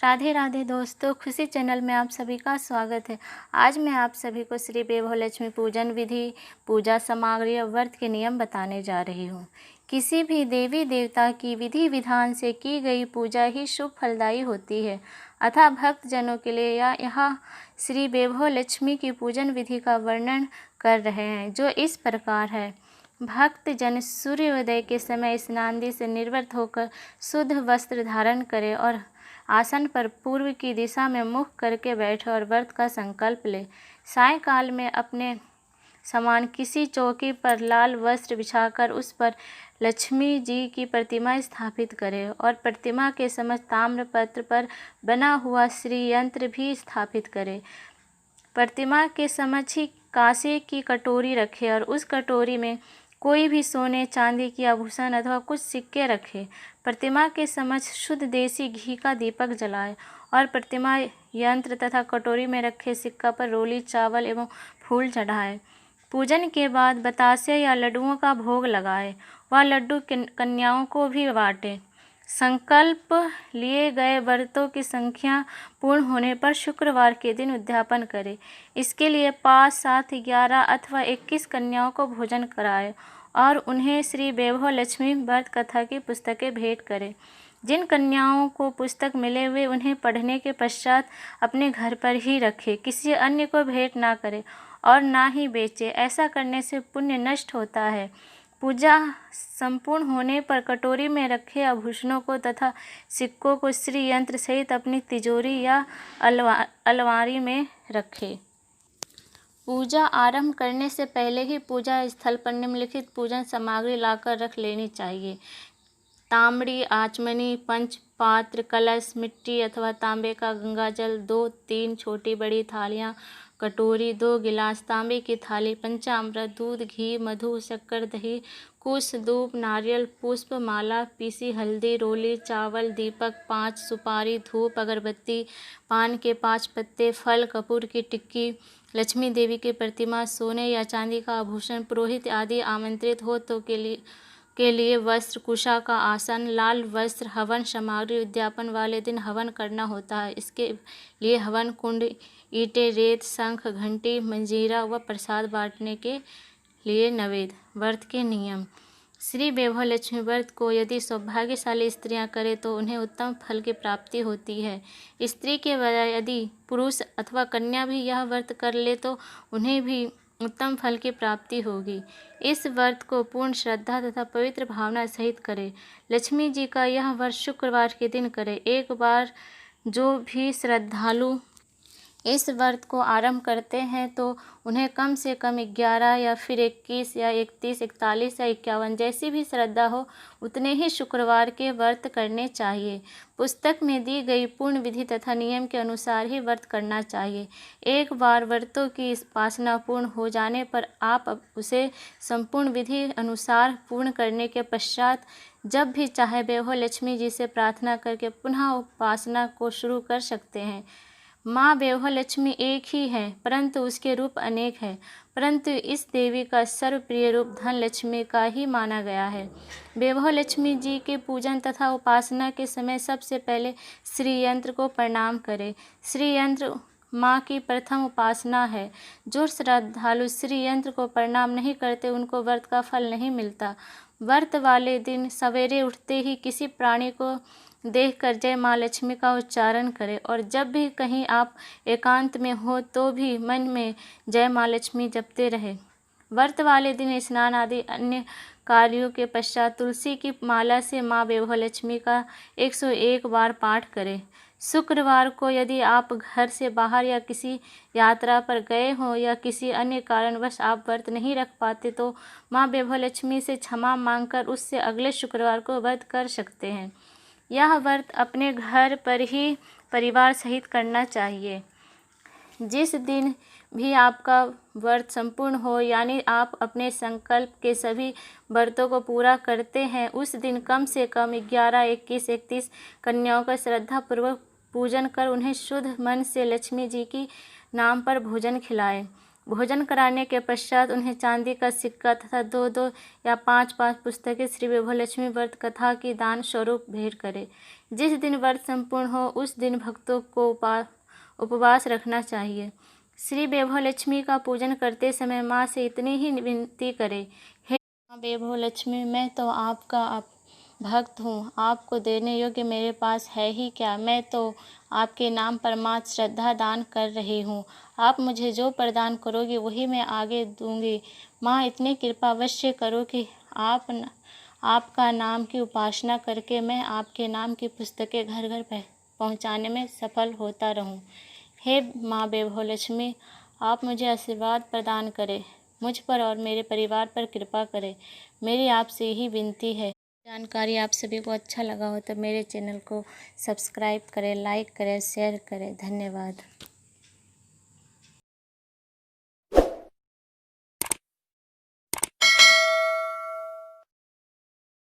राधे राधे दोस्तों, खुशी चैनल में आप सभी का स्वागत है। आज मैं आप सभी को श्री वैभव लक्ष्मी पूजन विधि, पूजा सामग्री और व्रत के नियम बताने जा रही हूँ। किसी भी देवी देवता की विधि विधान से की गई पूजा ही शुभ फलदायी होती है। अतः भक्त जनों के लिए यहाँ श्री वैभव लक्ष्मी की पूजन विधि का वर्णन कर रहे हैं, जो इस प्रकार है। भक्त जन सूर्योदय के समय स्नानादि से निवृत्त होकर शुद्ध वस्त्र धारण करें और आसन पर पूर्व की दिशा में मुख करके बैठे और व्रत का संकल्प ले। सायंकाल में अपने समान किसी चौकी पर लाल वस्त्र बिछाकर उस पर लक्ष्मी जी की प्रतिमा स्थापित करें और प्रतिमा के समक्ष ताम्रपत्र पर बना हुआ श्री यंत्र भी स्थापित करें। प्रतिमा के समक्ष ही कांसे की कटोरी रखें और उस कटोरी में कोई भी सोने चांदी की आभूषण अथवा कुछ सिक्के रखें। प्रतिमा के समक्ष शुद्ध देसी घी का दीपक जलाएं और प्रतिमा यंत्र तथा कटोरी में रखे सिक्का पर रोली चावल एवं फूल चढ़ाएं। पूजन के बाद बतासे या लड्डुओं का भोग लगाएं व लड्डू कन्याओं को भी बांटें। संकल्प लिए गए व्रतों की संख्या पूर्ण होने पर शुक्रवार के दिन उद्यापन करें। इसके लिए 5, 7, 11 अथवा 21 कन्याओं को भोजन कराएं और उन्हें श्री वैभव लक्ष्मी व्रत कथा की पुस्तकें भेंट करें। जिन कन्याओं को पुस्तक मिले वे उन्हें पढ़ने के पश्चात अपने घर पर ही रखें, किसी अन्य को भेंट ना करें और ना ही बेचें। ऐसा करने से पुण्य नष्ट होता है। पूजा संपूर्ण होने पर कटोरी में रखे आभूषणों को तथा सिक्कों को श्री यंत्र सहित अपनी तिजोरी या अलमारी में रखें। पूजा आरंभ करने से पहले ही पूजा स्थल पर निम्नलिखित पूजन सामग्री लाकर रख लेनी चाहिए। तांबड़ी, आचमनी, पंच पात्र, कलश, मिट्टी अथवा तांबे का गंगाजल, 2-3 छोटी बड़ी थालियाँ, कटोरी, 2 गिलास, तांबे की थाली, पंचामृत, दूध, घी, मधु, शक्कर, दही, कुश, धूप, नारियल, पुष्प, माला, पीसी हल्दी, रोली, चावल, दीपक, 5 सुपारी, धूप, अगरबत्ती, पान के 5 पत्ते, फल, कपूर की टिक्की, लक्ष्मी देवी की प्रतिमा, सोने या चांदी का आभूषण, पुरोहित आदि आमंत्रित हो तो के लिए वस्त्र, कुशा का आसन, लाल वस्त्र, हवन सामग्री। उद्यापन वाले दिन हवन करना होता है। इसके लिए हवन कुंड, ईंटें, रेत, शंख, घंटी, मंजीरा व प्रसाद बांटने के लिए नैवेद्य। व्रत के नियम। श्री वैभव लक्ष्मी व्रत को यदि सौभाग्यशाली स्त्रियां करें तो उन्हें उत्तम फल की प्राप्ति होती है। स्त्री के बजाय यदि पुरुष अथवा कन्या भी यह व्रत कर ले तो उन्हें भी उत्तम फल की प्राप्ति होगी। इस व्रत को पूर्ण श्रद्धा तथा पवित्र भावना सहित करें। लक्ष्मी जी का यह व्रत शुक्रवार के दिन करें। एक बार जो भी श्रद्धालु इस व्रत को आरंभ करते हैं तो उन्हें कम से कम 11 या फिर 21 या 31, 41 या 51 जैसी भी श्रद्धा हो उतने ही शुक्रवार के व्रत करने चाहिए। पुस्तक में दी गई पूर्ण विधि तथा नियम के अनुसार ही व्रत करना चाहिए। एक बार व्रतों की उपासना पूर्ण हो जाने पर आप उसे संपूर्ण विधि अनुसार पूर्ण करने के पश्चात जब भी चाहे वैभव लक्ष्मी जी से प्रार्थना करके पुनः उपासना को शुरू कर सकते हैं। माँ वैभव लक्ष्मी एक ही है परंतु उसके रूप अनेक हैं, परंतु इस देवी का सर्वप्रिय रूप धन लक्ष्मी का ही माना गया है। वैभव लक्ष्मी जी के पूजन तथा उपासना के समय सबसे पहले श्री यंत्र को प्रणाम करें। श्री यंत्र माँ की प्रथम उपासना है। जो श्रद्धालु श्री यंत्र को प्रणाम नहीं करते उनको व्रत का फल नहीं मिलता। व्रत वाले दिन सवेरे उठते ही किसी प्राणी को देखकर जय माँ लक्ष्मी का उच्चारण करें और जब भी कहीं आप एकांत में हो तो भी मन में जय माँ लक्ष्मी जपते रहें। व्रत वाले दिन स्नान आदि अन्य कार्यों के पश्चात तुलसी की माला से माँ वैभव लक्ष्मी का 101 बार पाठ करें। शुक्रवार को यदि आप घर से बाहर या किसी यात्रा पर गए हों या किसी अन्य कारणवश आप व्रत नहीं रख पाते तो माँ वैभव लक्ष्मी से क्षमा मांगकर उससे अगले शुक्रवार को व्रत कर सकते हैं। यह व्रत अपने घर पर ही परिवार सहित करना चाहिए। जिस दिन भी आपका व्रत संपूर्ण हो यानी आप अपने संकल्प के सभी व्रतों को पूरा करते हैं उस दिन कम से कम 11, 21, 31 कन्याओं का श्रद्धापूर्वक पूजन कर उन्हें शुद्ध मन से लक्ष्मी जी की नाम पर भोजन खिलाएं। भोजन कराने के पश्चात उन्हें चांदी का सिक्का तथा 2-2 या 5-5 पुस्तकें श्री वैभव लक्ष्मी व्रत कथा की दान स्वरूप भेंट करें। जिस दिन व्रत संपूर्ण हो उस दिन भक्तों को उपवास रखना चाहिए। श्री वैभव लक्ष्मी का पूजन करते समय माँ से इतनी ही विनती करें, हे माँ वैभव लक्ष्मी, मैं तो आपका भक्त हूँ, आपको देने योग्य मेरे पास है ही क्या। मैं तो आपके नाम पर मात्र श्रद्धा दान कर रही हूँ। आप मुझे जो प्रदान करोगे वही मैं आगे दूंगी। माँ इतनी कृपा अवश्य करो कि आपका नाम की उपासना करके मैं आपके नाम की पुस्तकें घर घर पहुँचाने में सफल होता रहूँ। हे माँ वैभव लक्ष्मी, आप मुझे आशीर्वाद प्रदान करें, मुझ पर और मेरे परिवार पर कृपा करें। मेरी आपसे यही विनती है। जानकारी आप सभी को अच्छा लगा हो तो मेरे चैनल को सब्सक्राइब करें, लाइक करें, शेयर करें। धन्यवाद।